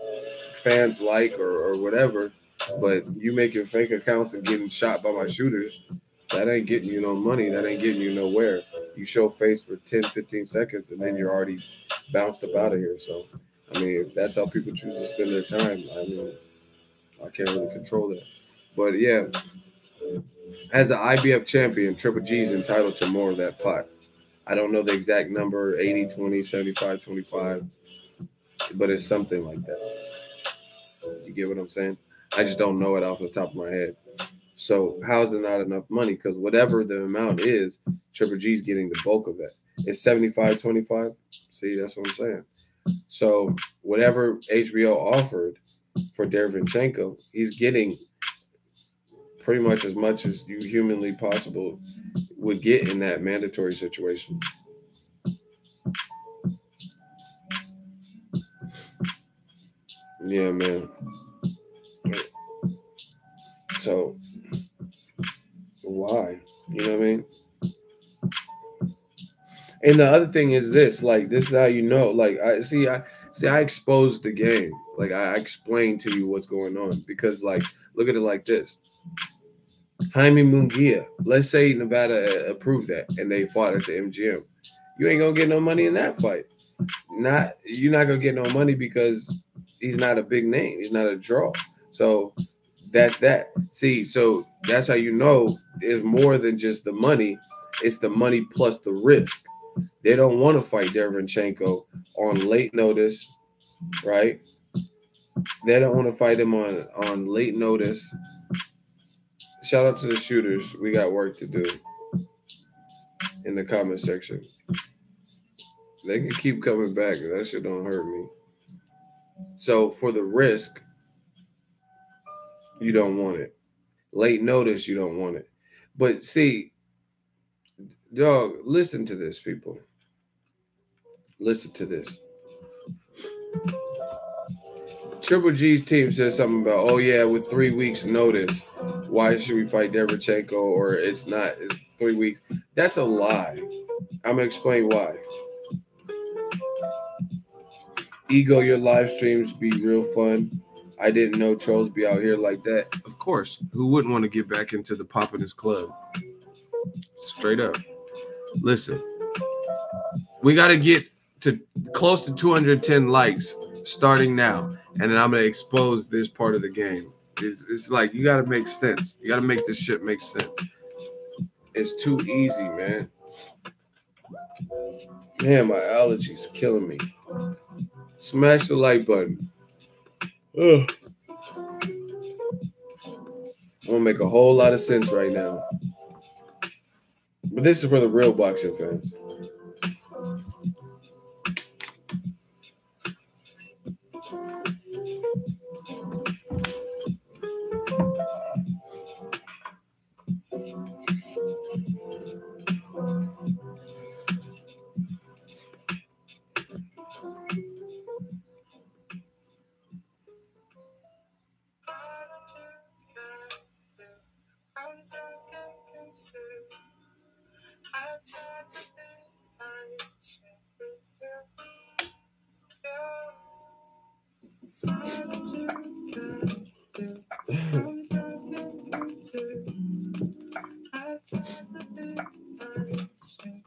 fans like or whatever. But you making fake accounts and getting shot by my shooters, that ain't getting you no money. That ain't getting you nowhere. You show face for 10, 15 seconds, and then you're already bounced up out of here. So, I mean, if that's how people choose to spend their time, I mean, I can't really control that. But yeah, as an IBF champion, Triple G is entitled to more of that pot. I don't know the exact number, 80, 20, 75, 25, but it's something like that. You get what I'm saying? I just don't know it off the top of my head. So how is it not enough money? Because whatever the amount is, Triple G's getting the bulk of that. It's 75, 25. See, that's what I'm saying. So whatever HBO offered for Derevyanchenko, he's getting pretty much as you humanly possible would get in that mandatory situation. Yeah, man. So why? You know what I mean? And the other thing is this, like, this is how you know, like, I exposed the game. Like, I explained to you what's going on, because, like, look at it like this. Jaime Munguia, let's say Nevada approved that and they fought at the MGM. You ain't gonna get no money in that fight. You're not gonna get no money because he's not a big name. He's not a draw. So that's that. See, so that's how you know it's more than just the money. It's the money plus the risk. They don't want to fight Derevyanchenko on late notice, right? They don't want to fight him on late notice. Shout out to the shooters. We got work to do in the comment section. They can keep coming back. That shit don't hurt me. So for the risk, you don't want it. Late notice, you don't want it. But see, dog, listen to this, people. Listen to this. Triple G's team says something about, oh yeah, with 3 weeks notice, why should we fight Derevyanchenko? Or it's 3 weeks. That's a lie. I'm gonna explain why. Ego, your live streams be real fun. I didn't know trolls be out here like that. Of course, who wouldn't want to get back into the Poppiness Club? Straight up. Listen, we got to get to close to 210 likes starting now, and then I'm going to expose this part of the game. It's like, you got to make sense. You got to make this shit make sense. It's too easy, man. Man, my allergies are killing me. Smash the like button. Ugh. Won't make a whole lot of sense right now. But this is for the real boxing fans.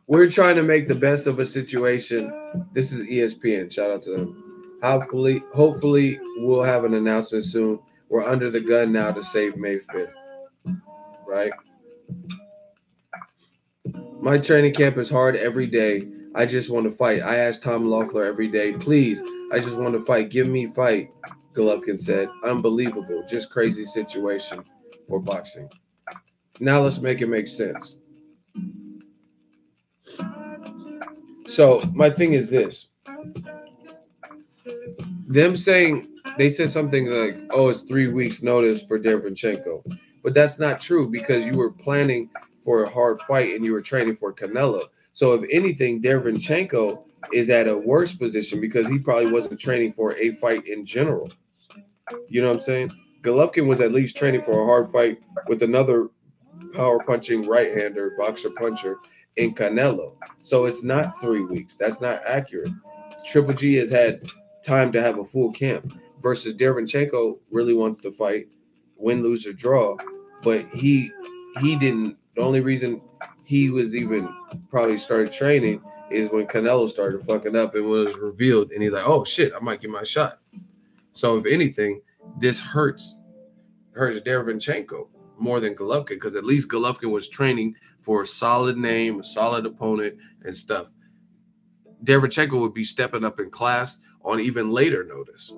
We're trying to make the best of a situation. This is ESPN. Shout out to them. Hopefully, we'll have an announcement soon. We're under the gun now to save May 5th. Right? My training camp is hard every day. I just want to fight. I ask Tom Loeffler every day, please, I just want to fight. Give me fight, Golovkin said. Unbelievable. Just crazy situation for boxing. Now let's make it make sense. So my thing is this. Them saying, they said something like, oh, it's 3 weeks notice for Derevyanchenko. But that's not true because you were planning for a hard fight and you were training for Canelo. So if anything, Derevyanchenko is at a worse position because he probably wasn't training for a fight in general. You know what I'm saying? Golovkin was at least training for a hard fight with another power punching right-hander, boxer puncher in Canelo. So it's not 3 weeks. That's not accurate. Triple G has had time to have a full camp versus Derevyanchenko really wants to fight, win, lose, or draw. But he didn't. The only reason he was even probably started training is when Canelo started fucking up and was revealed. And he's like, oh, shit, I might get my shot. So if anything, this hurts Derevyanchenko more than Golovkin because at least Golovkin was training for a solid name, a solid opponent, and stuff. Derevyanchenko would be stepping up in class on even later notice.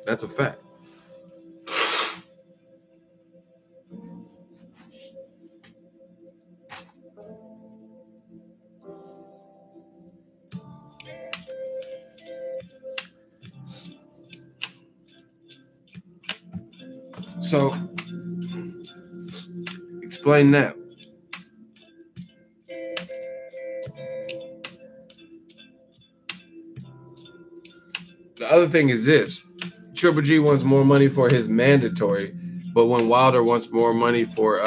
That's a fact. So, explain that. The other thing is this. Triple G wants more money for his mandatory, but when Wilder wants more money for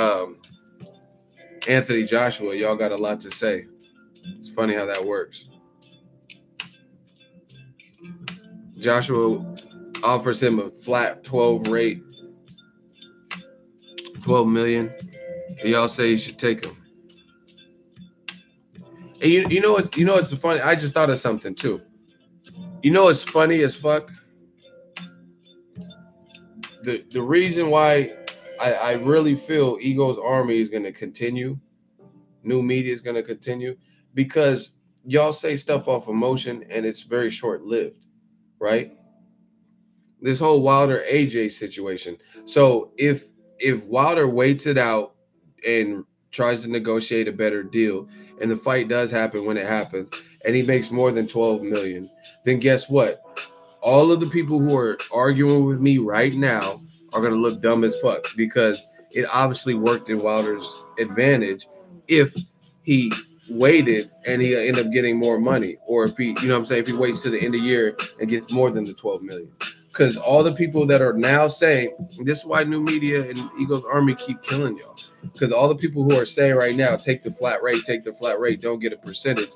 Anthony Joshua, y'all got a lot to say. It's funny how that works. Joshua offers him a flat 12 rate, 12 million. And y'all say you should take him. And you know what's funny? I just thought of something too. You know what's funny as fuck? The reason why I really feel Ego's Army is going to continue, new media is going to continue, because y'all say stuff off emotion and it's very short-lived, right? This whole Wilder AJ situation. So if Wilder waits it out and tries to negotiate a better deal, and the fight does happen when it happens, and he makes more than 12 million, then guess what? All of the people who are arguing with me right now are going to look dumb as fuck because it obviously worked in Wilder's advantage if he waited and he ended up getting more money, or if he, you know what I'm saying, if he waits to the end of the year and gets more than the 12 million. Because all the people that are now saying, this is why new media and Ego's Army keep killing y'all. Because all the people who are saying right now, take the flat rate, don't get a percentage.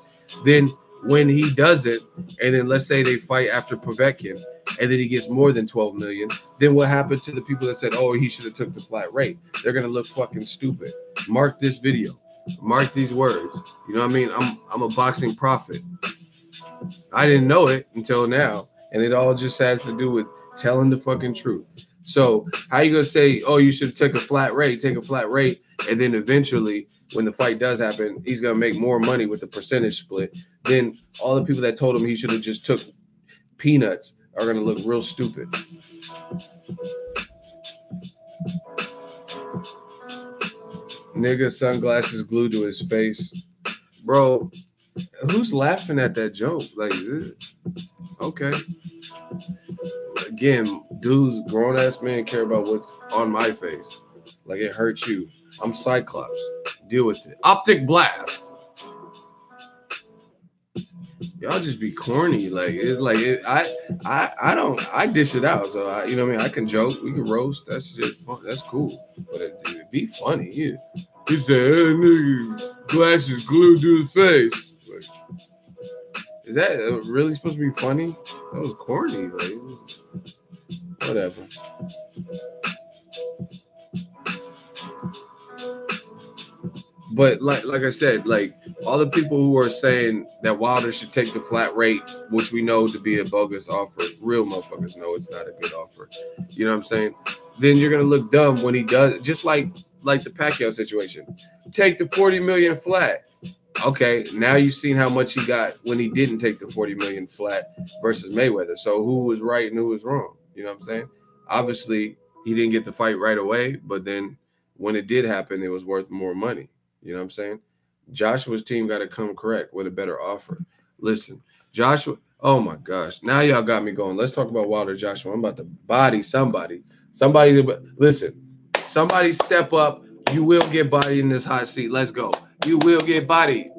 Then when he does it, and then let's say they fight after Povetkin, and then he gets more than 12 million, then what happened to the people that said, oh, he should have took the flat rate? They're going to look fucking stupid. Mark this video. Mark these words. You know what I mean? I'm a boxing prophet. I didn't know it until now. And it all just has to do with telling the fucking truth. So how you going to say, oh, you should take a flat rate, and then eventually when the fight does happen, he's gonna make more money with the percentage split. Then all the people that told him he should have just took peanuts are gonna look real stupid. Nigga, sunglasses glued to his face, bro. Who's laughing at that joke? Like, okay. Again, dudes, grown ass men care about what's on my face. Like it hurts you. I'm Cyclops. Deal with it. Optic blast. Y'all just be corny. Like it's like I don't. I dish it out. So you know what I mean. I can joke. We can roast. That's just fun. That's cool. But it be funny. Yeah. He said, "Hey, nigga, glasses glued to his face." Like, is that really supposed to be funny? That was corny. Like, whatever. But like I said, like all the people who are saying that Wilder should take the flat rate, which we know to be a bogus offer, real motherfuckers know it's not a good offer. You know what I'm saying? Then you're gonna look dumb when he does, just like the Pacquiao situation. Take the 40 million flat. Okay, now you've seen how much he got when he didn't take the 40 million flat versus Mayweather. So who was right and who was wrong? You know what I'm saying? Obviously, he didn't get the fight right away, but then when it did happen, it was worth more money. You know what I'm saying? Joshua's team got to come correct with a better offer. Listen, Joshua, oh my gosh. Now y'all got me going. Let's talk about Wilder Joshua. I'm about to body somebody. Listen, somebody step up. You will get bodied in this hot seat. Let's go. You will get bodied.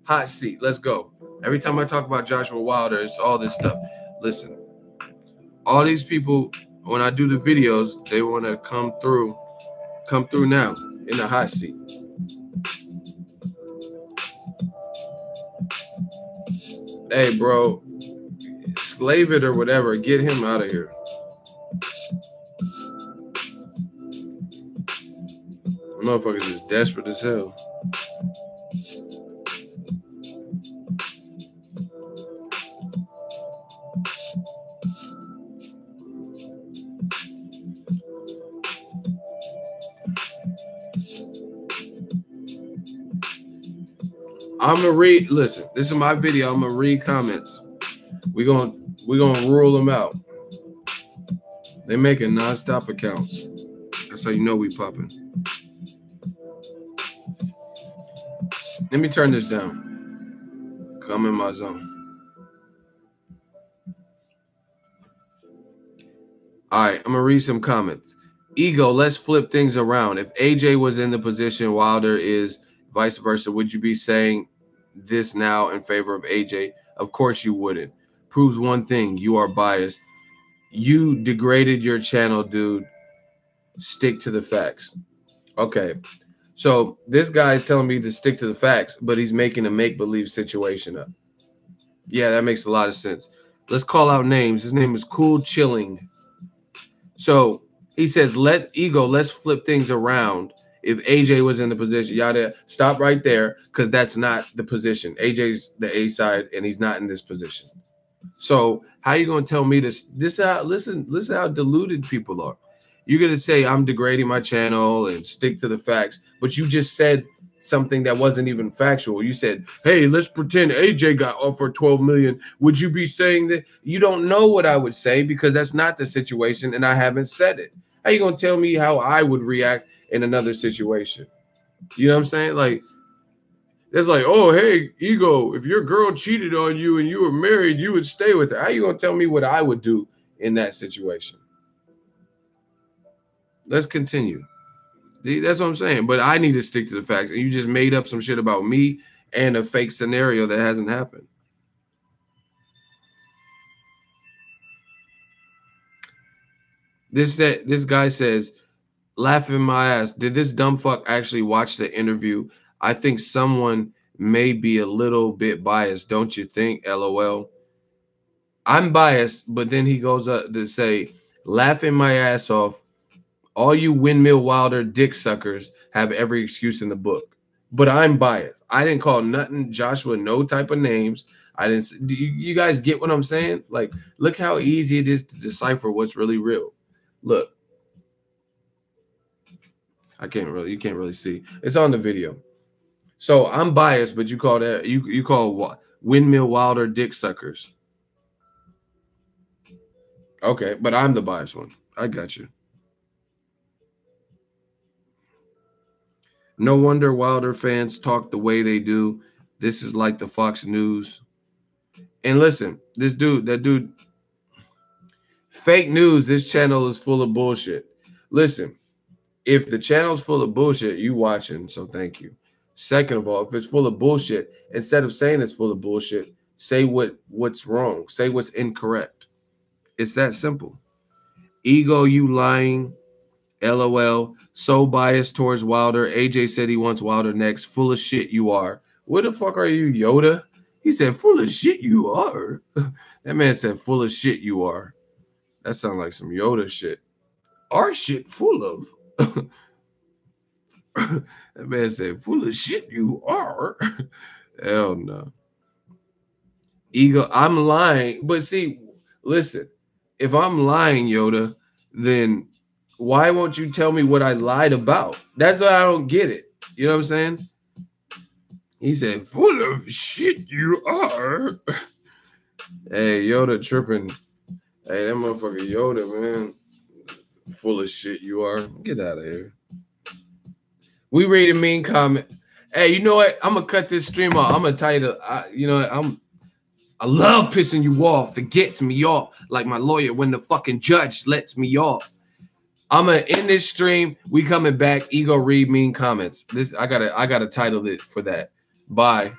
Hot seat. Let's go. Every time I talk about Joshua Wilder, it's all this stuff. Listen, all these people, when I do the videos, they want to come through now in the hot seat. Hey, bro, slave it or whatever. Get him out of here. Motherfuckers is desperate as hell. I'm gonna read. Listen, this is my video. I'm gonna read comments. We're gonna rule them out. They making non-stop accounts. That's how you know we popping. Let me turn this down. Come in my zone. All right, I'm gonna read some comments. Ego, let's flip things around. If AJ was in the position Wilder is, vice versa, would you be saying this now in favor of AJ? Of course you wouldn't. Proves one thing, you are biased. You degraded your channel, dude. Stick to the facts. Okay. So this guy's telling me to stick to the facts, but he's making a make-believe situation up. Yeah, that makes a lot of sense. Let's call out names. His name is Cool Chilling. So he says, let's flip things around. If AJ was in the position, yada, stop right there, because that's not the position. AJ's the A side, and he's not in this position. So how you gonna tell me this? Listen how deluded people are. You're gonna say I'm degrading my channel and stick to the facts, but you just said something that wasn't even factual. You said, hey, let's pretend AJ got offered 12 million. Would you be saying that? You don't know what I would say because that's not the situation, and I haven't said it. How you gonna tell me how I would react in another situation? You know what I'm saying? Like, it's like, oh, hey, Ego, if your girl cheated on you and you were married, you would stay with her. How you gonna tell me what I would do in that situation? Let's continue. That's what I'm saying. But I need to stick to the facts. And you just made up some shit about me and a fake scenario that hasn't happened. This guy says, laughing my ass. Did this dumb fuck actually watch the interview? I think someone may be a little bit biased, don't you think? LOL. I'm biased, but then he goes up to say, laughing my ass off. All you windmill Wilder dick suckers have every excuse in the book. But I'm biased. I didn't call nothing Joshua no type of names. I didn't. Do you guys get what I'm saying? Like, look how easy it is to decipher what's really real. Look. You can't really see. It's on the video. So I'm biased, but you call that you call Windmill Wilder dick suckers. Okay, but I'm the biased one. I got you. No wonder Wilder fans talk the way they do. This is like the Fox News. And listen, that dude, fake news. This channel is full of bullshit. Listen, if the channel's full of bullshit, you watching, so thank you. Second of all, if it's full of bullshit, instead of saying it's full of bullshit, say what's wrong. Say what's incorrect. It's that simple. Ego, you lying. LOL. So biased towards Wilder. AJ said he wants Wilder next. Full of shit you are. What the fuck are you, Yoda? He said, full of shit you are. That man said, full of shit you are. That sounds like some Yoda shit. Our shit full of. That man said, full of shit you are. Hell no. Ego, I'm lying. But see, listen, if I'm lying, Yoda, then why won't you tell me what I lied about? That's why I don't get it. You know what I'm saying? He said, full of shit you are. Hey, Yoda tripping. Hey, that motherfucker Yoda, man. Full of shit you are. Get out of here. We read a mean comment. Hey, you know what? I'm gonna cut this stream off. I'm gonna tell you you know what? I love pissing you off. It gets me off. Like my lawyer when the fucking judge lets me off. I'm gonna end this stream. We coming back. Ego read mean comments. I gotta title it for that. Bye.